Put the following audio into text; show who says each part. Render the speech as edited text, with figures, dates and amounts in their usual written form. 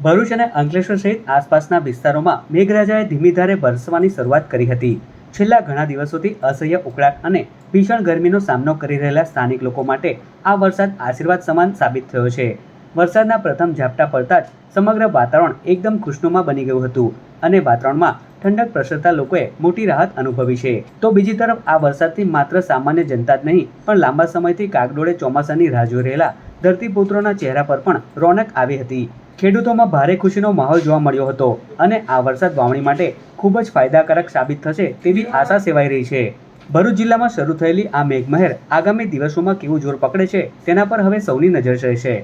Speaker 1: ભરૂચ અને અંકલેશ્વર સહિત આસપાસના વિસ્તારોમાં મેઘરાજાએ ધીમી ધારે વરસવાની શરૂઆત કરી હતી. છેલ્લા ઘણા દિવસોથી અસહ્ય ઉકળાટ અને ભીષણ ગરમીનો સામનો કરી રહેલા સ્થાનિક લોકો માટે આ વરસાદ આશીર્વાદ સમાન સાબિત થયો છે. વરસાદના પ્રથમ ઝાપટા પડતા જ સમગ્ર વાતાવરણ એકદમ ખુશનુમા બની ગયું હતું અને વાતાવરણમાં ઠંડક પ્રસરતા લોકોએ મોટી રાહત અનુભવી છે. તો બીજી તરફ આ વરસાદથી માત્ર સામાન્ય જનતા જ નહીં પણ લાંબા સમયથી કાગડોળે ચોમાસાની રાહ જોઈ રહેલા ધરતીપુત્રોના ચહેરા પર પણ રોનક આવી હતી. ખેડૂતોમાં ભારે ખુશીનો માહોલ જોવા મળ્યો હતો અને આ વરસાદ વાવણી માટે ખૂબ જ ફાયદાકારક સાબિત થશે તેવી આશા સેવાઈ રહી છે. ભરૂચ જિલ્લામાં શરૂ થયેલી આ મેઘમહેર આગામી દિવસોમાં કેવું જોર પકડે છે તેના પર હવે સૌની નજર રહેશે.